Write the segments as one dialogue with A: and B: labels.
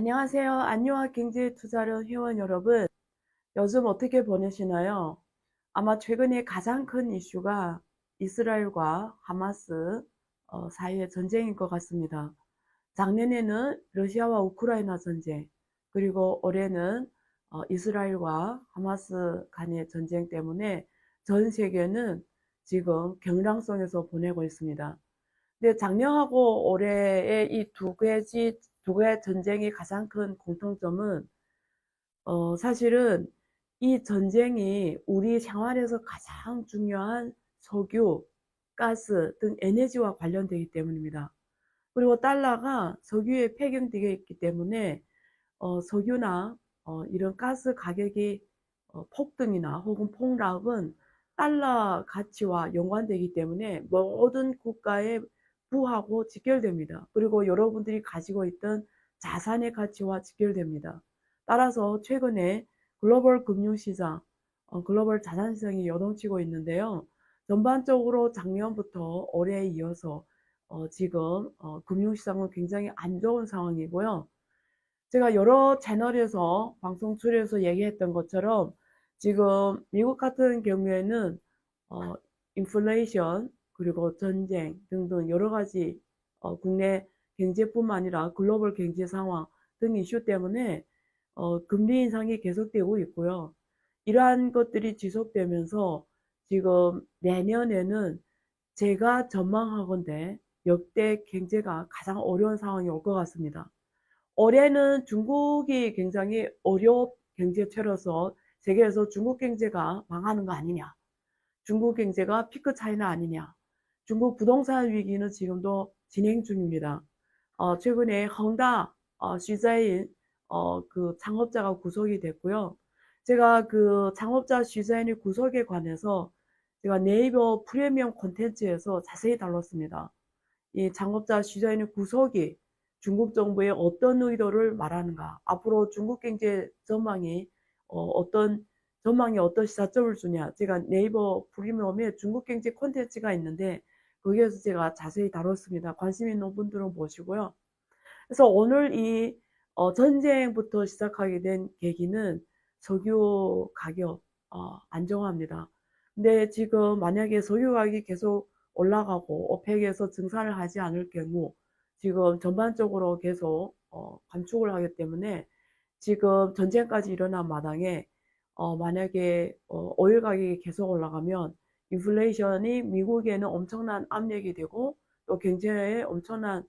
A: 안녕하세요. 안유화 경제투자론 회원 여러분, 요즘 어떻게 보내시나요? 아마 최근에 가장 큰 이슈가 이스라엘과 하마스 사이의 전쟁인 것 같습니다. 작년에는 러시아와 우크라이나 전쟁, 그리고 올해는 이스라엘과 하마스 간의 전쟁 때문에 전 세계는 지금 경랑성에서 보내고 있습니다. 근데 작년하고 올해의 이 두 개의 전쟁이 가장 큰 공통점은 사실은 이 전쟁이 우리 생활에서 가장 중요한 석유, 가스 등 에너지와 관련되기 때문입니다. 그리고 달러가 석유에 패경되어 있기 때문에 석유나 이런 가스 가격이 폭등이나 혹은 폭락은 달러 가치와 연관되기 때문에 모든 국가의 부하고 직결됩니다. 그리고 여러분들이 가지고 있던 자산의 가치와 직결됩니다. 따라서 최근에 글로벌 금융시장, 글로벌 자산시장이 요동치고 있는데요. 전반적으로 작년부터 올해에 이어서 지금 금융시장은 굉장히 안 좋은 상황이고요. 제가 여러 채널에서 방송 출연해서 얘기했던 것처럼 지금 미국 같은 경우에는 어, 인플레이션 그리고 전쟁 등등 여러 가지 국내 경제뿐만 아니라 글로벌 경제 상황 등 이슈 때문에 금리 인상이 계속되고 있고요. 이러한 것들이 지속되면서 지금 내년에는 제가 전망하건대 역대 경제가 가장 어려운 상황이 올 것 같습니다. 올해는 중국이 굉장히 어려운 경제체로서 세계에서 중국 경제가 망하는 거 아니냐. 중국 경제가 피크 차이나 아니냐. 중국 부동산 위기는 지금도 진행 중입니다. 최근에 헝다 시자인 그 창업자가 구속이 됐고요. 제가 그 창업자 시자인의 구속에 관해서 제가 네이버 프리미엄 콘텐츠에서 자세히 다뤘습니다. 이 창업자 시자인의 구속이 중국 정부의 어떤 의도를 말하는가, 앞으로 중국 경제 전망이 어떤 전망이 어떤 시사점을 주냐. 제가 네이버 프리미엄에 중국 경제 콘텐츠가 있는데 거기에서 제가 자세히 다뤘습니다. 관심 있는 분들은 보시고요. 그래서 오늘 이 전쟁부터 시작하게 된 계기는 석유 가격 안정화입니다. 근데 지금 만약에 석유 가격이 계속 올라가고 오펙에서 증산을 하지 않을 경우 지금 전반적으로 계속 감축을 하기 때문에 지금 전쟁까지 일어난 마당에 만약에 오일 가격이 계속 올라가면 인플레이션이 미국에는 엄청난 압력이 되고 또 경제에 엄청난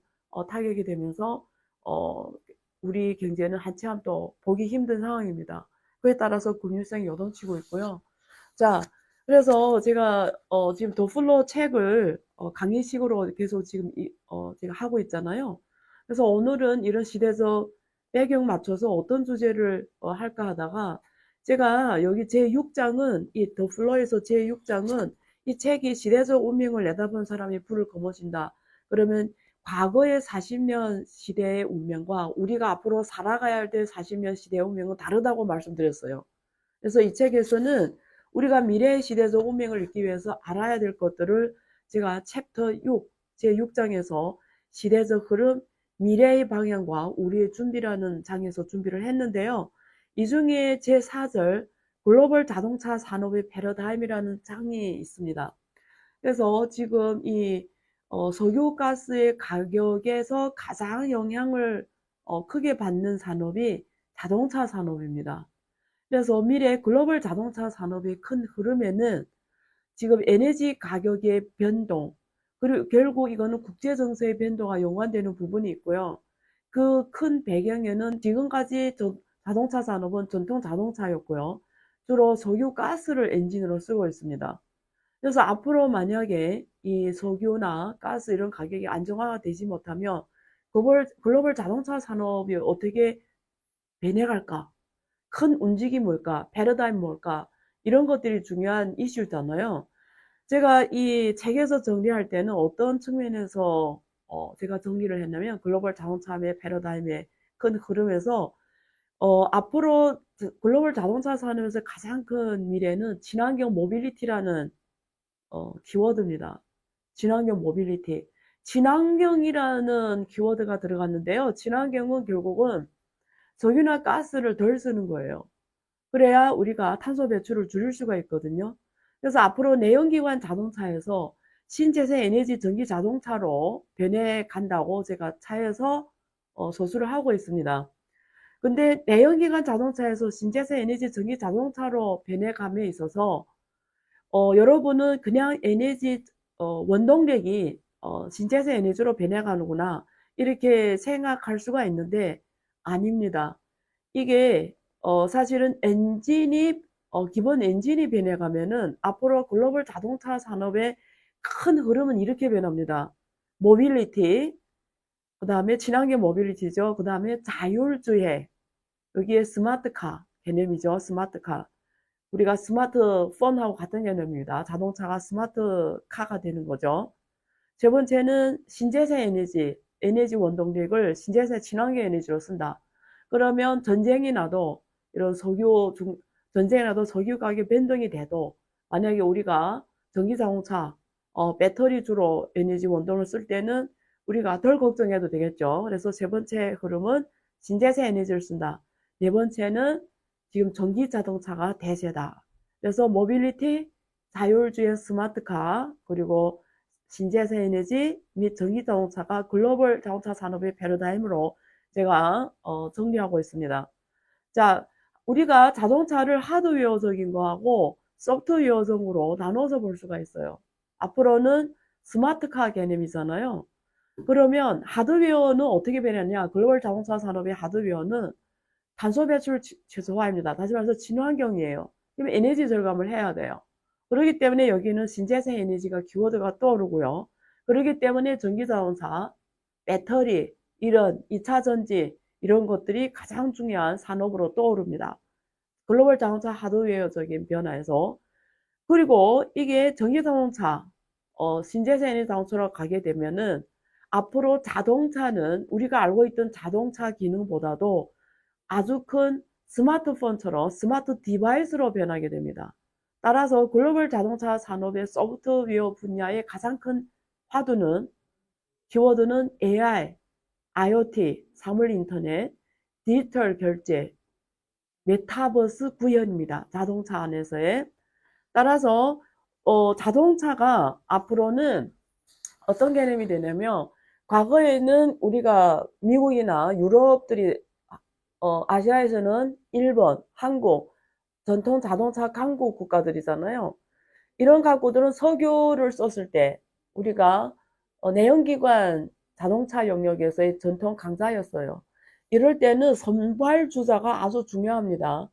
A: 타격이 되면서 어, 우리 경제는 한참 또 보기 힘든 상황입니다. 그에 따라서 금융시장이 요동치고 있고요. 자, 그래서 제가 지금 더플로 책을 강의식으로 계속 지금 제가 하고 있잖아요. 그래서 오늘은 이런 시대적 배경 맞춰서 어떤 주제를 할까 하다가 제가 여기 제6장은 이 더플로에서 제6장은 이 책이 시대적 운명을 내다본 사람이 불을 거머쥔다. 그러면 과거의 40년 시대의 운명과 우리가 앞으로 살아가야 될 40년 시대의 운명은 다르다고 말씀드렸어요. 그래서 이 책에서는 우리가 미래의 시대적 운명을 읽기 위해서 알아야 될 것들을 제가 챕터 6, 제6장에서 시대적 흐름, 미래의 방향과 우리의 준비라는 장에서 준비를 했는데요. 이 중에 제4절 글로벌 자동차 산업의 패러다임이라는 장이 있습니다. 그래서 지금 이 석유가스의 가격에서 가장 영향을 크게 받는 산업이 자동차 산업입니다. 그래서 미래 글로벌 자동차 산업의 큰 흐름에는 지금 에너지 가격의 변동, 그리고 결국 이거는 국제 정세의 변동과 연관되는 부분이 있고요. 그 큰 배경에는 지금까지 자동차 산업은 전통 자동차였고요. 주로 석유 가스를 엔진으로 쓰고 있습니다. 그래서 앞으로 만약에 이 석유나 가스 이런 가격이 안정화가 되지 못하면 글로벌 자동차 산업이 어떻게 변해갈까? 큰 움직임이 뭘까? 패러다임 뭘까? 이런 것들이 중요한 이슈잖아요. 제가 이 책에서 정리할 때는 어떤 측면에서 제가 정리를 했냐면 글로벌 자동차의 패러다임의 큰 흐름에서 앞으로 글로벌 자동차 산업에서 가장 큰 미래는 친환경 모빌리티라는 키워드입니다. 친환경 모빌리티. 친환경이라는 키워드가 들어갔는데요. 친환경은 결국은 석유나 가스를 덜 쓰는 거예요. 그래야 우리가 탄소 배출을 줄일 수가 있거든요. 그래서 앞으로 내연기관 자동차에서 신재생 에너지 전기 자동차로 변해 간다고 제가 차에서 서술을 하고 있습니다. 근데 내연기관 자동차에서 신재생 에너지 전기 자동차로 변해감에 있어서 여러분은 그냥 에너지 원동력이 신재생 에너지로 변해가는구나 이렇게 생각할 수가 있는데 아닙니다. 이게 사실은 엔진이 기본 엔진이 변해가면은 앞으로 글로벌 자동차 산업의 큰 흐름은 이렇게 변합니다. 모빌리티, 그 다음에 친환경 모빌리티죠. 그 다음에 자율주행, 여기에 스마트카 개념이죠. 스마트카. 우리가 스마트폰하고 같은 개념입니다. 자동차가 스마트카가 되는 거죠. 세 번째는 신재생 에너지 원동력을 신재생 친환경 에너지로 쓴다. 그러면 전쟁이 나도 이런 전쟁이 나도 석유 가격 변동이 돼도 만약에 우리가 전기 자동차 배터리 주로 에너지 원동을 쓸 때는 우리가 덜 걱정해도 되겠죠. 그래서 세 번째 흐름은 신재생 에너지를 쓴다. 네 번째는 지금 전기 자동차가 대세다. 그래서 모빌리티, 자율주행 스마트카, 그리고 신재생 에너지 및 전기 자동차가 글로벌 자동차 산업의 패러다임으로 제가 정리하고 있습니다. 자, 우리가 자동차를 하드웨어적인 거하고 소프트웨어적으로 나눠서 볼 수가 있어요. 앞으로는 스마트카 개념이잖아요. 그러면 하드웨어는 어떻게 변했냐? 글로벌 자동차 산업의 하드웨어는 탄소 배출 최소화입니다. 다시 말해서 친환경이에요. 그러면 에너지 절감을 해야 돼요. 그렇기 때문에 여기는 신재생 에너지가 키워드가 떠오르고요. 그렇기 때문에 전기자동차, 배터리, 이런 2차 전지 이런 것들이 가장 중요한 산업으로 떠오릅니다. 글로벌 자동차 하드웨어적인 변화에서. 그리고 이게 전기자동차, 신재생 에너지 자동차로 가게 되면은 앞으로 자동차는 우리가 알고 있던 자동차 기능보다도 아주 큰 스마트폰처럼 스마트 디바이스로 변하게 됩니다. 따라서 글로벌 자동차 산업의 소프트웨어 분야의 가장 큰 화두는 키워드는 AI, IoT, 사물 인터넷, 디지털 결제, 메타버스 구현입니다. 자동차 안에서의. 따라서 자동차가 앞으로는 어떤 개념이 되냐면 과거에는 우리가 미국이나 유럽들이 아시아에서는 일본, 한국, 전통 자동차 강국 국가들이잖아요. 이런 각국들은 석유를 썼을 때 우리가 내연기관 자동차 영역에서의 전통 강자였어요. 이럴 때는 선발주자가 아주 중요합니다.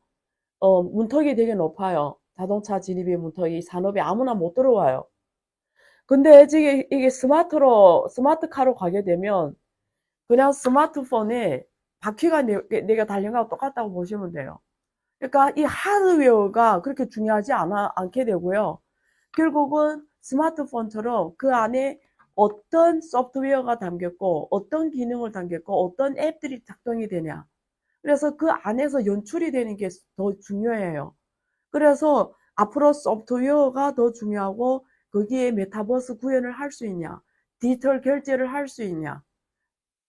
A: 문턱이 되게 높아요. 자동차 진입의 문턱이 산업에 아무나 못 들어와요. 근데 지금 이게 스마트카로 가게 되면 그냥 스마트폰에 바퀴가 내가 달린 거하고 똑같다고 보시면 돼요. 그러니까 이 하드웨어가 그렇게 중요하지 않게 되고요. 결국은 스마트폰처럼 그 안에 어떤 소프트웨어가 담겼고 어떤 기능을 담겼고 어떤 앱들이 작동이 되냐. 그래서 그 안에서 연출이 되는 게 더 중요해요. 그래서 앞으로 소프트웨어가 더 중요하고 거기에 메타버스 구현을 할 수 있냐, 디지털 결제를 할 수 있냐,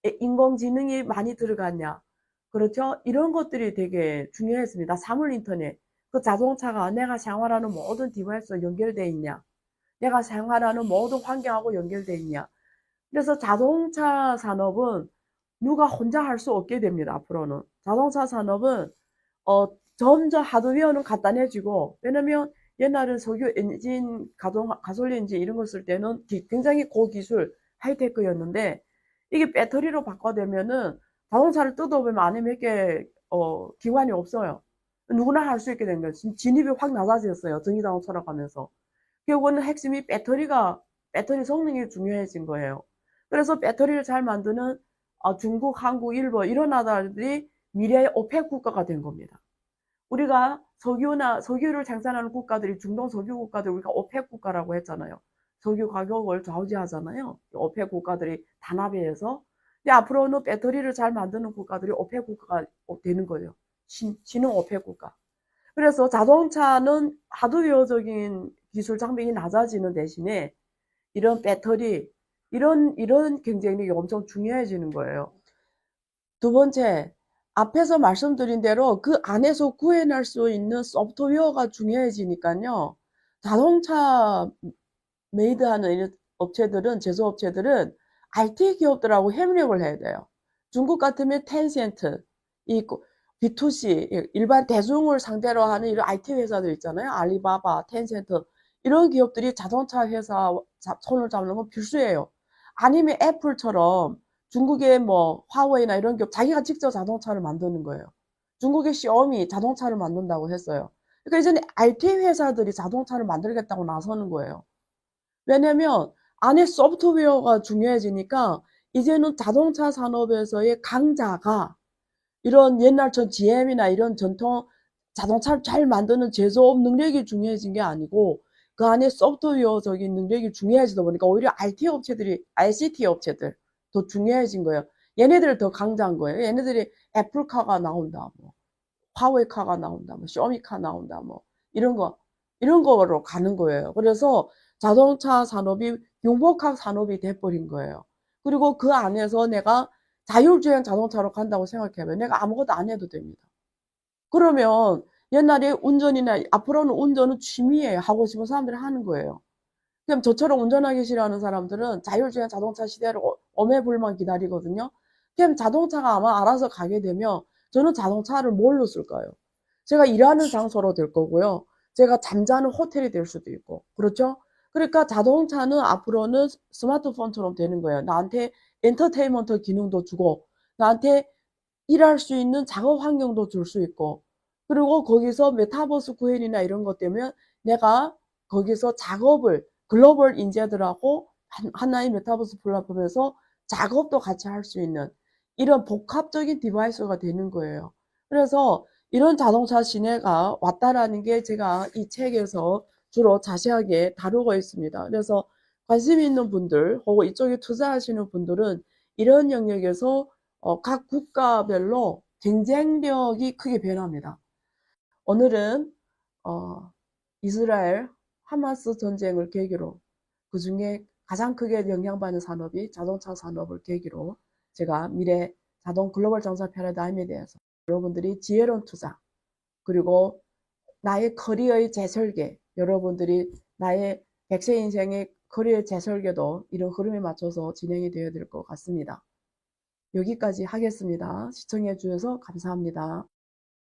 A: 인공지능이 많이 들어갔냐. 그렇죠? 이런 것들이 되게 중요했습니다. 사물 인터넷. 그 자동차가 내가 생활하는 모든 디바이스와 연결되어 있냐. 내가 생활하는 모든 환경하고 연결되어 있냐. 그래서 자동차 산업은 누가 혼자 할 수 없게 됩니다. 앞으로는. 자동차 산업은 점점 하드웨어는 간단해지고, 왜냐면 옛날은 석유 엔진, 가솔린 엔진 이런 거 쓸 때는 굉장히 고기술, 하이테크였는데, 이게 배터리로 바꿔되면은 자동차를 뜯어보면 안에 몇 개, 기관이 없어요. 누구나 할 수 있게 된 거예요. 진입이 확 낮아졌어요. 전기자동차로 가면서. 결국은 핵심이 배터리 성능이 중요해진 거예요. 그래서 배터리를 잘 만드는 중국, 한국, 일본 이런 나라들이 미래의 오펙 국가가 된 겁니다. 우리가 석유를 생산하는 국가들이 중동 석유 국가들 우리가 오펙 국가라고 했잖아요. 석유 가격을 좌우지하잖아요. 오펙 국가들이 단합해서. 근데 앞으로는 배터리를 잘 만드는 국가들이 오펙 국가가 되는 거예요. 신흥 오펙 국가. 그래서 자동차는 하드웨어적인 기술 장벽이 낮아지는 대신에 이런 배터리, 이런 경쟁력이 엄청 중요해지는 거예요. 두 번째, 앞에서 말씀드린 대로 그 안에서 구해낼 수 있는 소프트웨어가 중요해지니까요. 자동차 메이드하는 이런 업체들은, 제조업체들은 IT 기업들하고 협력을 해야 돼요. 중국 같으면 텐센트, 이 B2C, 일반 대중을 상대로 하는 이런 IT 회사들 있잖아요. 알리바바, 텐센트, 이런 기업들이 자동차 회사 손을 잡는 건 필수예요. 아니면 애플처럼 중국의 뭐 화웨이나 이런 기업 자기가 직접 자동차를 만드는 거예요. 중국의 샤오미 자동차를 만든다고 했어요. 그러니까 이제는 IT 회사들이 자동차를 만들겠다고 나서는 거예요. 왜냐면 안에 소프트웨어가 중요해지니까 이제는 자동차 산업에서의 강자가 이런 옛날처럼 GM이나 이런 전통 자동차를 잘 만드는 제조업 능력이 중요해진 게 아니고 그 안에 소프트웨어적인 능력이 중요해지다 보니까 오히려 IT 업체들이, ICT 업체들 더 중요해진 거예요. 얘네들 더 강자인 거예요. 얘네들이 애플카가 나온다, 뭐 화웨이카가 나온다, 뭐 쇼미카 나온다, 뭐 이런 거로 가는 거예요. 그래서 자동차 산업이 융복합 산업이 돼버린 거예요. 그리고 그 안에서 내가 자율주행 자동차로 간다고 생각하면 내가 아무것도 안 해도 됩니다. 그러면 옛날에 운전이나 앞으로는 운전은 취미예요. 하고 싶은 사람들이 하는 거예요. 그럼 저처럼 운전하기 싫어하는 사람들은 자율주행 자동차 시대를 오매불만 기다리거든요. 그럼 자동차가 아마 알아서 가게 되면 저는 자동차를 뭘로 쓸까요? 제가 일하는 장소로 될 거고요. 제가 잠자는 호텔이 될 수도 있고. 그렇죠? 그러니까 자동차는 앞으로는 스마트폰처럼 되는 거예요. 나한테 엔터테인먼트 기능도 주고, 나한테 일할 수 있는 작업 환경도 줄 수 있고, 그리고 거기서 메타버스 구현이나 이런 것 때문에 내가 거기서 작업을 글로벌 인재들하고 하나의 메타버스 플랫폼에서 작업도 같이 할 수 있는 이런 복합적인 디바이스가 되는 거예요. 그래서 이런 자동차 시대가 왔다라는 게 제가 이 책에서 주로 자세하게 다루고 있습니다. 그래서 관심 있는 분들 혹은 이쪽에 투자하시는 분들은 이런 영역에서 각 국가별로 경쟁력이 크게 변합니다. 오늘은 이스라엘 하마스 전쟁을 계기로 그 중에 가장 크게 영향받는 산업이 자동차 산업을 계기로 제가 미래 자동 글로벌 정사 패러다임에 대해서 여러분들이 지혜로운 투자 그리고 나의 커리어의 재설계 여러분들이 나의 100세 인생의 커리어 재설계도 이런 흐름에 맞춰서 진행이 되어야 될 것 같습니다. 여기까지 하겠습니다. 시청해 주셔서 감사합니다.